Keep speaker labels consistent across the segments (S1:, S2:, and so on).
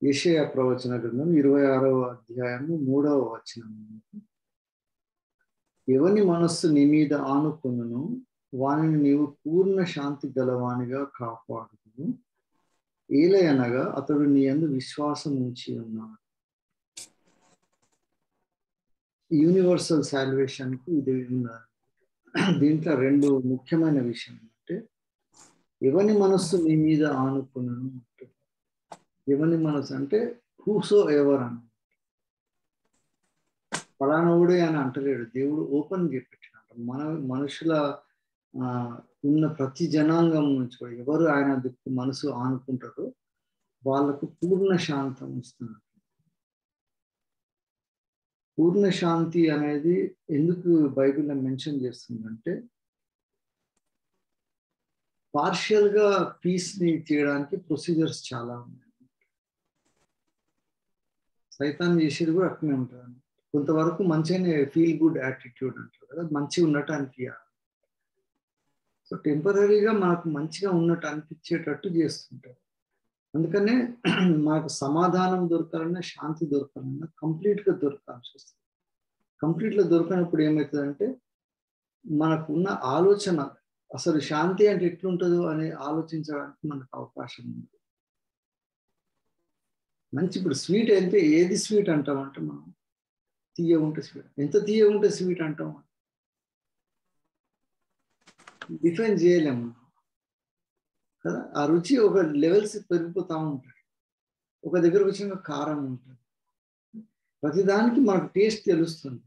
S1: యెషయా ప్రవచన గ్రంథం 26వ అధ్యాయము 3వ వచనం. ఎవని మనస్సు నీ మీద ఆనుకొనును వానిని నీవు పూర్ణ శాంతి గలవానిగా కాపాడును. ఏలయనగా అతడు నీ యందు విశ్వాసం ఉంచి ఉన్నాడు. యూనివర్సల్ సాల్వేషన్ కు ఇది ఉన్నది. దీంట్లో రెండు ముఖ్యమైన విషయం అంటే ఎవని మనస్సు నీ మీద ఆనుకొనును. ఎవని మనస్సు అంటే హూసో ఎవర్ అని పలానవుడే అని అంటలేడు. దేవుడు ఓపెన్ చెప్పినట్టు మన మనుషుల ఉన్న ప్రతి జనాంగం నుంచి కూడా ఎవరు ఆయన దిక్కు మనసు ఆనుకుంటారో వాళ్ళకు పూర్ణ శాంతం ఇస్తున్నారు. పూర్ణ శాంతి అనేది ఎందుకు బైబిల్లో మెన్షన్ చేస్తుందంటే పార్షియల్ గా పీస్ ని తీయడానికి ప్రొసీజర్స్ చాలా ఉన్నాయి. సైతాన్ చేసేది కూడా అట్లనే ఉంటుంది. కొంతవరకు మంచిగానే ఫీల్ గుడ్ యాటిట్యూడ్ అంటారు కదా, మంచిగా ఉన్నట్టు అనిపించాలి. సో టెంపరీగా మనకు మంచిగా ఉన్నట్టు అనిపించేటట్టు చేస్తుంటారు. అందుకనే మనకు సమాధానం దొరకాలన్నా శాంతి దొరకాలన్నా కంప్లీట్గా దొరకాల్సి వస్తుంది. కంప్లీట్గా దొరకనప్పుడు ఏమవుతుందంటే మనకున్న ఆలోచన అసలు శాంతి అంటే ఎట్లుంటుందో అని ఆలోచించడానికి మనకు అవకాశం ఉంది. మంచి ఇప్పుడు స్వీట్ అంటే ఏది స్వీట్ అంటామంటే మనం తీయ ఉంటే స్వీట్, ఎంత తీయ ఉంటే స్వీట్ అంటాం డిఫైన్ చేయలేము కదా. ఆ రుచి ఒక లెవెల్స్ పెరిగిపోతూ ఉంటుంది. ఒక దగ్గరకు వచ్చిన కారం ఉంటుంది. ప్రతిదానికి మనకు టేస్ట్ తెలుస్తుంది.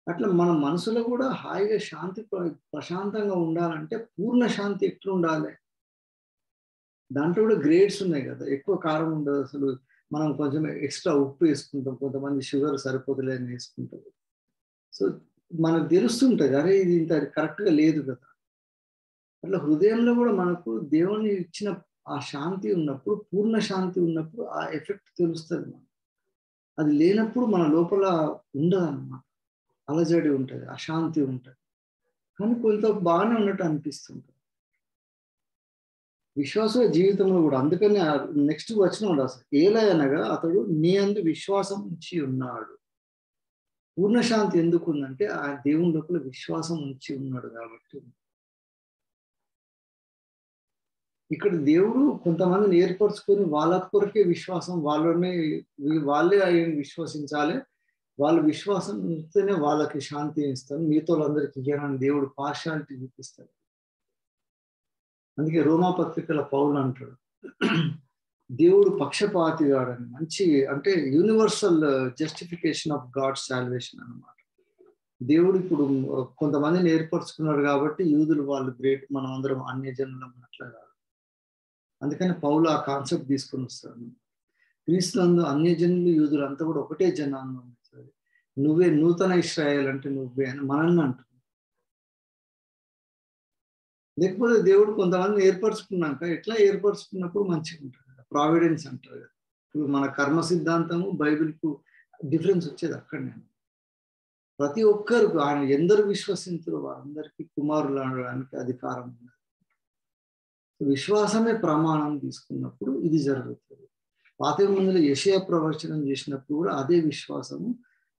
S1: అట్లా మన మనసులో కూడా హాయిగా శాంతి ప్రశాంతంగా ఉండాలంటే పూర్ణ శాంతి ఎట్లా ఉండాలి. దాంట్లో కూడా గ్రేడ్స్ ఉన్నాయి కదా. ఎక్కువ కారం ఉండదు, అసలు మనం కొంచెం ఎక్స్ట్రా ఉప్పు వేసుకుంటాం, కొంతమంది షుగర్ సరిపోతలేదని వేసుకుంటారు. సో మనకు తెలుస్తుంటుంది అరే ఇది ఇంత కరెక్ట్గా లేదు కదా. అట్లా హృదయంలో కూడా మనకు దేవుని ఇచ్చిన ఆ శాంతి ఉన్నప్పుడు, పూర్ణ శాంతి ఉన్నప్పుడు ఆ ఎఫెక్ట్ తెలుస్తుంది మనకు. అది లేనప్పుడు మన లోపల ఉండదు అన్నమాట. అలజడి ఉంటుంది, అశాంతి ఉంటుంది. కానీ కొంత బాగానే ఉన్నట్టు అనిపిస్తుంటుంది విశ్వాస జీవితంలో కూడా. అందుకని నెక్స్ట్ వచనం రాదు, ఏలయనగా అతడు నీ అందు విశ్వాసం ఉంచి ఉన్నాడు. పూర్ణ శాంతి ఎందుకు ఉందంటే ఆ దేవుని లోపల విశ్వాసం ఉంచి ఉన్నాడు కాబట్టి. ఇక్కడ దేవుడు కొంతమందిని ఏర్పరచుకొని వాళ్ళ కొరకే విశ్వాసం వాళ్ళే ఆయన విశ్వసించాలి, వాళ్ళు విశ్వాసం ఇస్తేనే వాళ్ళకి శాంతి ఇస్తాను, మిగతా వాళ్ళందరికీ ఇయ్యనని దేవుడు పార్షాలిటీ చూపిస్తాడు. అందుకే రోమా పత్రికల పౌలు అంటాడు దేవుడు పక్షపాతిగాడని. మంచి అంటే universal justification of God salvation అన్నమాట. దేవుడు ఇప్పుడు కొంతమందిని ఏర్పరచుకున్నాడు కాబట్టి యూదులు వాళ్ళు గ్రేట్, మనం అందరం అన్య జనులం అట్లా కాదు. అందుకని పౌలు ఆ కాన్సెప్ట్ తీసుకొని వస్తాడు. క్రీస్తునందు అన్యజనులు యూదులు అంతా కూడా ఒకటే జనాంగం, నువ్వే నూతన ఇశ్రాయేల్ అంటే నువ్వే అని మనల్ని అంటుంది. లేకపోతే దేవుడు కొంతమందిని ఏర్పరచుకున్నాక ఎట్లా ఏర్పరచుకున్నప్పుడు మంచిగా ఉంటుంది, ప్రావిడెన్స్ అంటారు కదా. ఇప్పుడు మన కర్మ సిద్ధాంతము బైబిల్కు డిఫరెన్స్ వచ్చేది అక్కడనే. ప్రతి ఒక్కరికి ఆయన ఎందరు విశ్వసించరు వారందరికీ కుమారులు అనడానికి అధికారం ఉన్నది. విశ్వాసమే ప్రమాణం తీసుకున్నప్పుడు ఇది జరుగుతుంది. పాత ముందులో యెషయా ప్రవచనం చేసినప్పుడు కూడా అదే విశ్వాసము,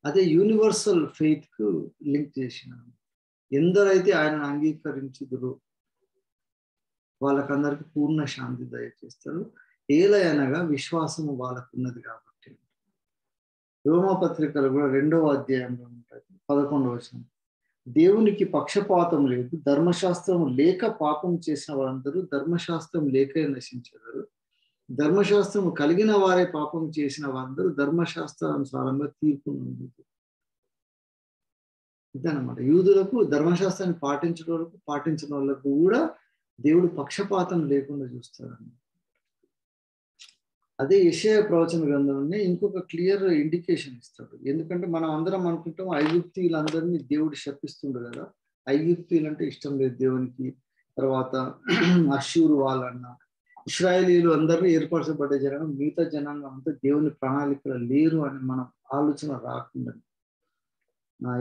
S1: అదే యూనివర్సల్ ఫెయిత్ కు లింక్ చేసినాను. ఎందరైతే ఆయనను అంగీకరించుదురు వాళ్ళకందరికి పూర్ణ శాంతి దయచేస్తారు. ఏలయనగా విశ్వాసము వాళ్ళకు ఉన్నది కాబట్టి. రోమా పత్రికలు కూడా 2వ అధ్యాయంలో ఉంటుంది 11వ వచనం, దేవునికి పక్షపాతం లేదు, ధర్మశాస్త్రం లేక పాపం చేసిన వారందరూ ధర్మశాస్త్రం లేక నశించారు, ధర్మశాస్త్రం కలిగిన వారే పాపం చేసిన వారందరూ ధర్మశాస్త్రానుసారంగా తీర్పు నొందుతారు. ఇదన్నమాట. యూదులకు ధర్మశాస్త్రాన్ని పాటించిన వాళ్ళకు కూడా దేవుడు పక్షపాతం లేకుండా చూస్తారన్నమాట. అదే యెషయా ప్రవచన గ్రంథంలోనే ఇంకొక క్లియర్ ఇండికేషన్ ఇస్తాడు. ఎందుకంటే మనం అందరం అనుకుంటాం ఐగుప్తీయులందరినీ దేవుడు శపిస్తుండు కదా, ఐగుప్తీయులు అంటే ఇష్టం లేదు దేవునికి, తర్వాత అష్షూరు వాళ్ళన్నా ఇశ్రాయేలీలు అందరినీ ఏర్పరచబడ్డ జనాంగం, మిగతా జనాంగం అంతా దేవుని ప్రణాళికలో లేరు అని మనం ఆలోచన రాకుండా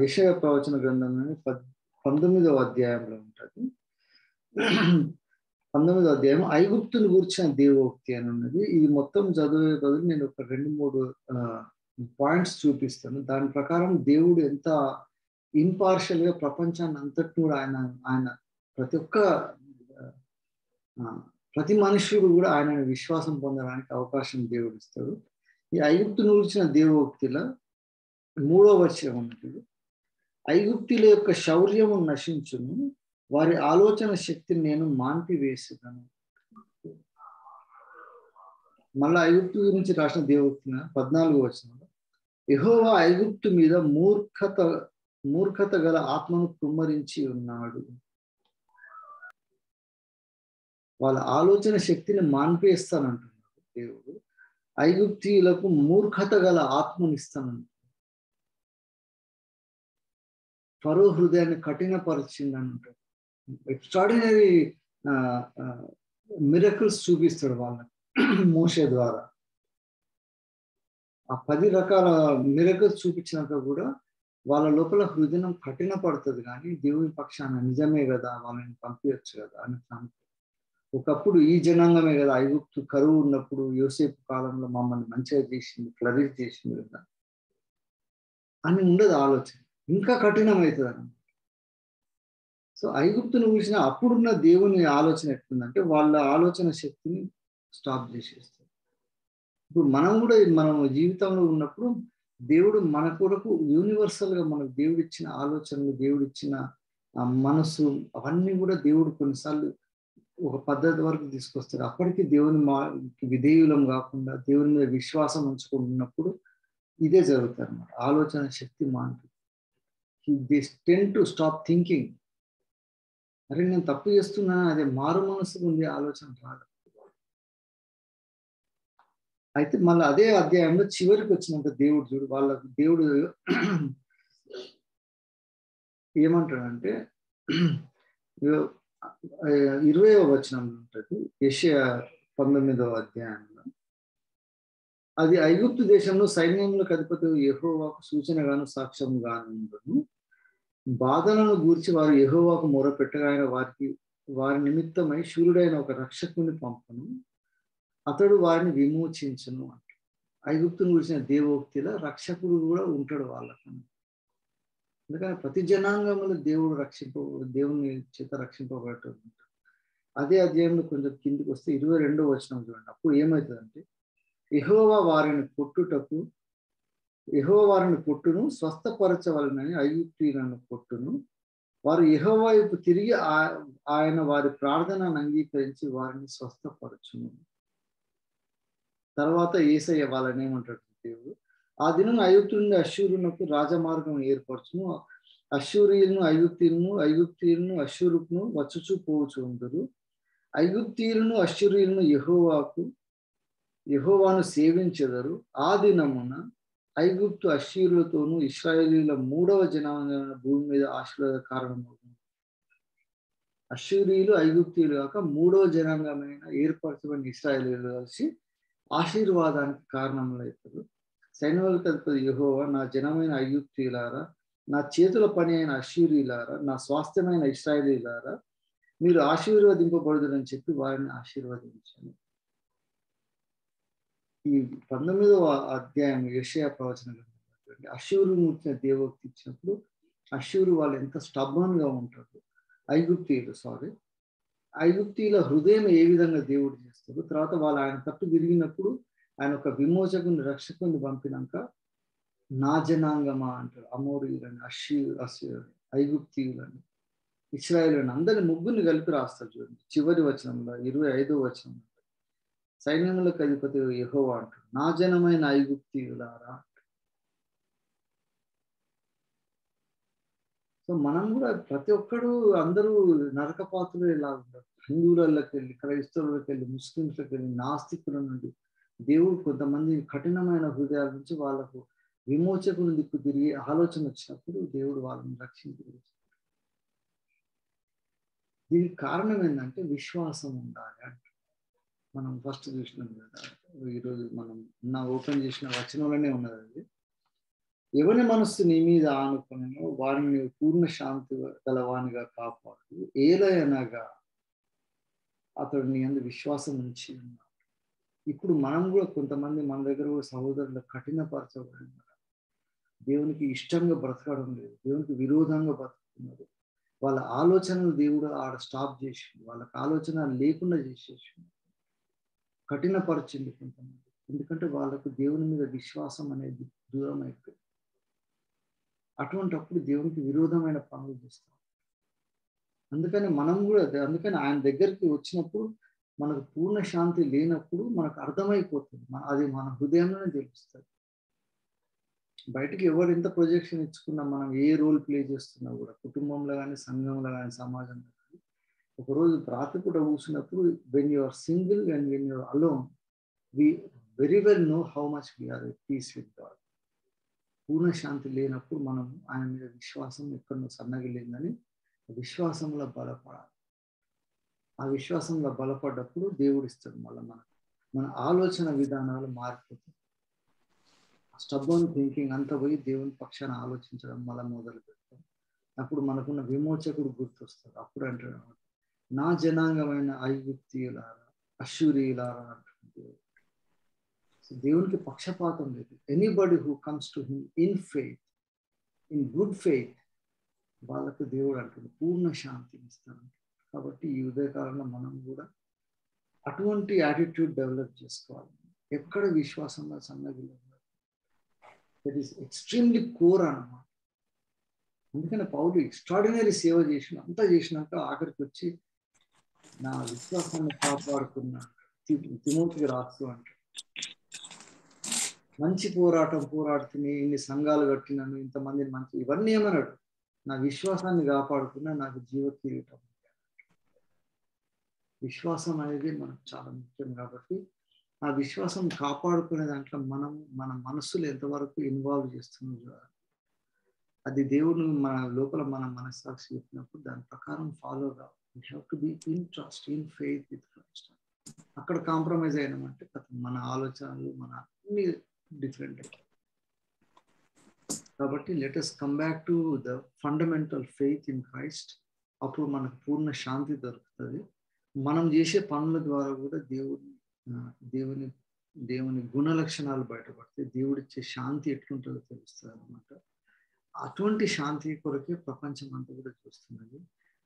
S1: యెషయా ప్రవచన గ్రంథంలోని 19వ అధ్యాయంలో ఉంటుంది. 19వ అధ్యాయం ఐగుప్తుని గూర్చిన దేవోక్తి అని ఉన్నది. ఇది మొత్తం చదివే బదులు నేను ఒక 2-3 పాయింట్స్ చూపిస్తాను. దాని ప్రకారం దేవుడు ఎంత ఇంపార్షియల్ గా ప్రపంచాన్ని అంతటిని కూడా ఆయన ప్రతి ఒక్క ప్రతి మనుష్యుడు కూడా ఆయన విశ్వాసం పొందడానికి అవకాశం దేవుడు ఇస్తాడు. ఈ ఐగుప్తుని గూర్చిన దేవోక్తిలో 3వ వచనం ఉన్నది. ఐగుప్తుల యొక్క శౌర్యము నశించును, వారి ఆలోచన శక్తిని నేను మాన్పివేసేదను. మళ్ళా ఐగుప్తు గురించి రాసిన దేవోక్తిన 14వ వచనంలో యెహోవా ఐగుప్తు మీద మూర్ఖత గల ఆత్మను కుమ్మరించి ఉన్నాడు. వాళ్ళ ఆలోచన శక్తిని మాన్పేస్తానంటున్నాడు దేవుడు. ఐగుప్తీయులకు మూర్ఖత గల ఆత్మను ఇస్తానంటున్నాడు. ఫరో హృదయాన్ని కఠినపరిచింది అంటాడు. ఎక్స్ట్రాడినరీ మిరకల్స్ చూపిస్తాడు వాళ్ళకి మోషే ద్వారా. ఆ 10 రకాల మిరకల్స్ చూపించినాక కూడా వాళ్ళ లోపల హృదయం కఠిన పడుతుంది, కానీ దేవుని పక్షాన నిజమే కదా వాళ్ళని పంపించచ్చు కదా అని. ఒకప్పుడు ఈ జనాంగమే కదా ఐగుప్తు కరువు ఉన్నప్పుడు యోసేపు కాలంలో మమ్మల్ని మంచిగా చేసింది, ఫ్లరిష్ చేసింది కదా అని ఉండదు ఆలోచన. ఇంకా కఠినమవుతుంది అన్నమాట. సో ఐగుప్తును చూసిన అప్పుడున్న దేవుని ఆలోచన ఎట్లుందంటే వాళ్ళ ఆలోచన శక్తిని స్టాప్ చేసేస్తారు. ఇప్పుడు మనం కూడా మనం జీవితంలో ఉన్నప్పుడు దేవుడు మన కొరకు యూనివర్సల్ గా మనకు దేవుడు ఇచ్చిన ఆలోచనలు, దేవుడు ఇచ్చిన మనసు, అవన్నీ కూడా దేవుడు కొన్నిసార్లు ఒక పద్ధతి వరకు తీసుకొస్తాడు. అప్పటికి దేవుని విధేయులం కాకుండా దేవుని మీద విశ్వాసం ఉంచుకుంటున్నప్పుడు ఇదే జరుగుతుంది అన్నమాట. ఆలోచన శక్తి మానుతుంది. They tend to stop thinking. అరే నేను తప్పు చేస్తున్నా, అదే మారు మనసుకు ఉంది ఆలోచన రాదు. అయితే మళ్ళీ అదే అధ్యాయంలో చివరికి వచ్చినాక దేవుడు చూడు వాళ్ళకు దేవుడు ఏమంటాడంటే 20వ వచనం ఉంటుంది యెషయా 19వ అధ్యాయంలో. అది ఐగుప్తు దేశంలో సైన్యంలోకి అధిపతి యెహోవాకు సూచనగాను సాక్ష్యంగాను ఉండను. బాధలను గూర్చి వారు యెహోవాకు మొరపెట్టగా ఆయన వారి నిమిత్తమై శూరుడైన ఒక రక్షకుని పంపను, అతడు వారిని విమోచించును అంట. ఐగుప్తును గురించిన దేవోక్తిలో రక్షకుడు కూడా ఉంటాడు వాళ్ళకు. ఎందుకంటే ప్రతి జనాంగంలో దేవుని చేత రక్షింపబడతాడు. అదే అధ్యాయంలో కొంచెం కిందికి వస్తే 22వ వచనం చూడండి. అప్పుడు ఏమవుతుందంటే యెహోవా వారిని కొట్టును, స్వస్థపరచవలనని ఐగుప్తీయులను కొట్టును. వారు యెహోవా వైపు తిరిగి ఆయన వారి ప్రార్థనను అంగీకరించి వారిని స్వస్థపరచును. తర్వాత యేసయ్య వాళ్ళని ఏమంటాడు దేవుడు, ఆ దినం ఐగుప్తు నుండి అష్షూరునకు రాజమార్గం ఏర్పరచును. అష్షూరీయులను ఐగుప్తీయులను అష్షూరుకును వచ్చుచూ పోవచ్చు ఉందరు. ఐగుప్తీయులను అష్షూరీయులను యెహోవాను సేవించెదరు. ఆ దినమున ఐగుప్తు అష్షూరులతోనూ ఇశ్రాయేలీయుల 3వ జనాంగమైన భూమి మీద ఆశీర్వాద కారణమవుతుంది. అష్షూరీయులు ఐగుప్తీయులు కాక 3వ జనాంగమైన ఏర్పరచబడిన ఇశ్రాయేలీయులు కలిసి ఆశీర్వాదానికి కారణములు అవుతారు. సైన్యాలకు అధిపతి యెహోవా, నా జనమైన ఐగుప్తీయులారా, నా చేతుల పని అయిన అష్షూరీయులారా, నా స్వాస్థ్యమైన ఇశ్రాయేలీయులారా, మీరు ఆశీర్వదింపబడుదని చెప్పి వారిని ఆశీర్వదించాను. ఈ 19వ అధ్యాయం యెషయా ప్రవచన గ్రంథం అష్షూరు గురించిన దేవోక్తి ఇచ్చినప్పుడు అష్షూరు వాళ్ళు ఎంత స్టబ్బర్న్ గా ఉంటారు. ఐగుప్తీయుల హృదయం ఏ విధంగా దేవుడు చేస్తారు. తర్వాత వాళ్ళు ఆయన తట్టు తిరిగినప్పుడు ఆయన ఒక విమోచకుని రక్షకుని పంపినాక నా జనాంగమా అంటారు. అమోరీయులని, ఐగుప్తీయులని, ఇశ్రాయేలుని అందరిని ముగ్గురిని కలిపి రాస్తారు చూడండి. చివరి వచనంలో 25వ వచనంలో సైన్యములకు అధిపతి యెహోవా అంటాడు, నా జనమైన ఐగుప్తీయులారా. సో మనం కూడా ప్రతి ఒక్కడు అందరూ నరకపాతులు ఇలా ఉంటారు. హిందువులకి వెళ్ళి, క్రైస్తవులకి వెళ్ళి, ముస్లింస్కి వెళ్ళి, నాస్తికుల నుండి దేవుడు కొంతమంది కఠినమైన హృదయాల నుంచి వాళ్ళకు విమోచకుని దిక్కు తిరిగి ఆలోచన వచ్చినప్పుడు దేవుడు వాళ్ళని రక్షించారు. దీనికి కారణం ఏంటంటే విశ్వాసం ఉండాలి అంట. మనం ఫస్ట్ చూసినాం కదా, ఈరోజు మనం ఓపెన్ చేసిన వచనంలోనే ఉన్నది అది. ఎవరి మనస్సు నీ మీద ఆనుకునో వారిని పూర్ణ శాంతి గలవానిగా కాపాడు. ఏలయనగా అతడు నీ యందు విశ్వాసం ఉంచి ఉన్నాడు. ఇప్పుడు మనం కూడా కొంతమంది మన దగ్గర కూడా సహోదరులు కఠినపరచబడి ఉన్నారు. దేవునికి ఇష్టంగా బ్రతకడం లేదు, దేవునికి విరోధంగా బ్రతుకుతున్నారు. వాళ్ళ ఆలోచనలు దేవుడు ఆడ స్టాప్ చేసి వాళ్ళకి ఆలోచన లేకుండా చేసేసి కఠినపరిచింది కొంతమంది. ఎందుకంటే వాళ్ళకు దేవుని మీద విశ్వాసం అనేది దూరం అయిపోయింది. అటువంటప్పుడు దేవునికి విరోధమైన పనులు చేస్తాం. అందుకని మనం కూడా అందుకని ఆయన దగ్గరికి వచ్చినప్పుడు మనకు పూర్ణ శాంతి లేనప్పుడు మనకు అర్థమైపోతుంది, అది మన హృదయంలోనే తెలుస్తుంది. బయటికి ఎవరు ఎంత ప్రొజెక్షన్ ఇచ్చుకున్నా, మనం ఏ రోల్ ప్లే చేస్తున్నా కూడా, కుటుంబంలో కానీ, సంఘంలో కానీ, సమాజంలో కానీ, ఒకరోజు రాత్రిపూట కూర్చున్నప్పుడు when you are single and when you are alone, we very well know how much we are at peace with God. పూర్ణ శాంతి లేనప్పుడు మనం ఆయన మీద విశ్వాసం ఎక్కడో సన్నగిలిందని విశ్వాసంలో బలపడాలి. ఆ విశ్వాసంలో బలపడ్డప్పుడు దేవుడు ఇస్తాడు మళ్ళీ మన ఆలోచన విధానాలు మారిపోతాయి. స్టబ్బర్న్ థింకింగ్ అంతా పోయి దేవుని పక్షాన ఆలోచించడం మళ్ళీ మొదలు పెడతాం. అప్పుడు మనకున్న విమోచకుడు గుర్తొస్తాడు. అప్పుడు అంటాడు, నా జనాంగమైన ఐగుప్తీయులారా, అశ్షూరీయులారా అంటుంది. దేవునికి పక్షపాతం లేదు. Anybody who comes to him in faith, in good faith, వాళ్ళకు దేవుడు అంటుంది పూర్ణ శాంతిని ఇస్తాడు. కాబట్టి ఈ ఉదయకాలంలో మనం కూడా అటువంటి యాటిట్యూడ్ డెవలప్ చేసుకోవాలి. ఎక్కడ విశ్వాసంలో సన్నగిలేదు, దట్ ఈస్ ఎక్స్ట్రీమ్లీ కోర్ అన్నమాట. అందుకని పౌలు ఎక్స్ట్రాడినరీ సేవ చేసిన అంతా చేసినాక ఆఖరికి వచ్చి నా విశ్వాసాన్ని కాపాడుకున్న తిమోతికి రాస్తూ అంటాడు, మంచి పోరాటం పోరాడుతుని ఇన్ని సంఘాలు కట్టినాను, ఇంతమందిని మంచి ఇవన్నీ ఏమన్నాడు, నా విశ్వాసాన్ని కాపాడుకున్నా నాకు జీవ కిరీటం. విశ్వాసం అనేది మనకు చాలా ముఖ్యం. కాబట్టి ఆ విశ్వాసం కాపాడుకునే దాంట్లో మనం మన మనస్సులు ఎంతవరకు ఇన్వాల్వ్ చేస్తున్నాం చూడాలి. అది దేవుడు మన లోపల మన మనస్సాక్షి చెప్పినప్పుడు దాని ప్రకారం ఫాలో కావాలి. We have to be in trust, in faith with Christ. అక్కడ కాంప్రమైజ్ అయినామంటే మన ఆలోచనలు మన అన్ని డిఫరెంట్. కాబట్టి let us come back to the fundamental faith in Christ. అప్పుడు మనకు పూర్ణ శాంతి దొరుకుతుంది. మనం చేసే పనుల ద్వారా కూడా దేవుని గుణ లక్షణాలు బయటపడతాయి. దేవుడిచ్చే శాంతి ఎట్లుంటుందో తెలుస్తుంది అనమాట. అటువంటి శాంతి కొరకే ప్రపంచం అంతా కూడా చూస్తున్నది.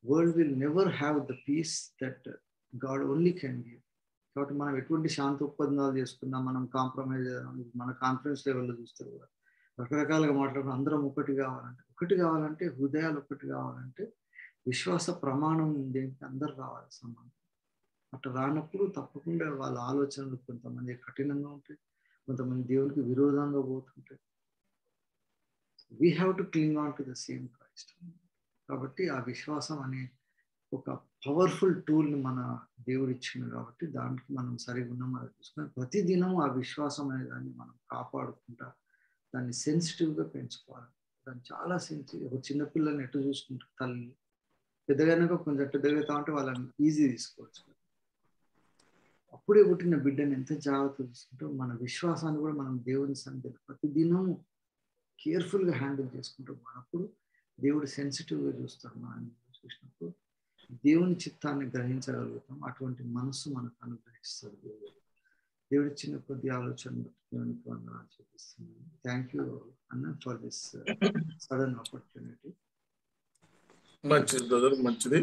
S1: World will never have the peace that God only can give. కాబట్టి మనం ఎటువంటి శాంతి ఒప్పందాలు చేసుకున్నా, మనం కాంప్రమైజ్, మన కాన్ఫిడెన్స్ లెవెల్లో చూస్తారు కూడా రకరకాలుగా మాట్లాడుకుని అందరం ఒకటి కావాలంటే హృదయాలు ఒకటి కావాలంటే విశ్వాస ప్రమాణం దేనికి అందరు రావాలి సమానం. అట్లా రానప్పుడు తప్పకుండా వాళ్ళ ఆలోచనలు కొంతమంది కఠినంగా ఉంటాయి, కొంతమంది దేవునికి విరోధంగా పోతుంటాయి. We have to cling on to the same Christ. కాబట్టి ఆ విశ్వాసం అనే ఒక పవర్ఫుల్ టూల్ని మన దేవుడు ఇచ్చింది. కాబట్టి దానికి మనం సరిగా ఉన్నాం అది చూసుకొని ప్రతిదినం ఆ విశ్వాసం అనే దాన్ని మనం కాపాడుకుంటా దాన్ని సెన్సిటివ్గా పెంచుకోవాలి. దాన్ని చాలా సెన్సిటివ్. ఒక చిన్నపిల్లల్ని ఎటు చూసుకుంటారు తల్లి, పెద్దగానక కొంచెం పెద్దగా ఉంటే వాళ్ళని ఈజీ తీసుకోవచ్చు. అప్పుడే పుట్టిన బిడ్డని ఎంత జాగ్రత్త చూసుకుంటూ మన విశ్వాసాన్ని కూడా మనం దేవుని సన్నిధిలో ప్రతిదినం కేర్ఫుల్గా హ్యాండిల్ చేసుకుంటూ మనప్పుడు దేవుడు సెన్సిటివ్గా చూస్తాడు. మనం చూసినప్పుడు దేవుని చిత్తాన్ని గ్రహించగలుగుతాం. అటువంటి మనస్సు మనకు అనుగ్రహిస్తాడు దేవుడు ఇచ్చిన కొద్ది ఆలోచన దేవునికి వందనాలు చూపిస్తున్నాను. థ్యాంక్ యూ అన్న ఫర్ దిస్ సడన్ ఆపర్చునిటీ.
S2: మంచిది బ్రదర్, మంచిది.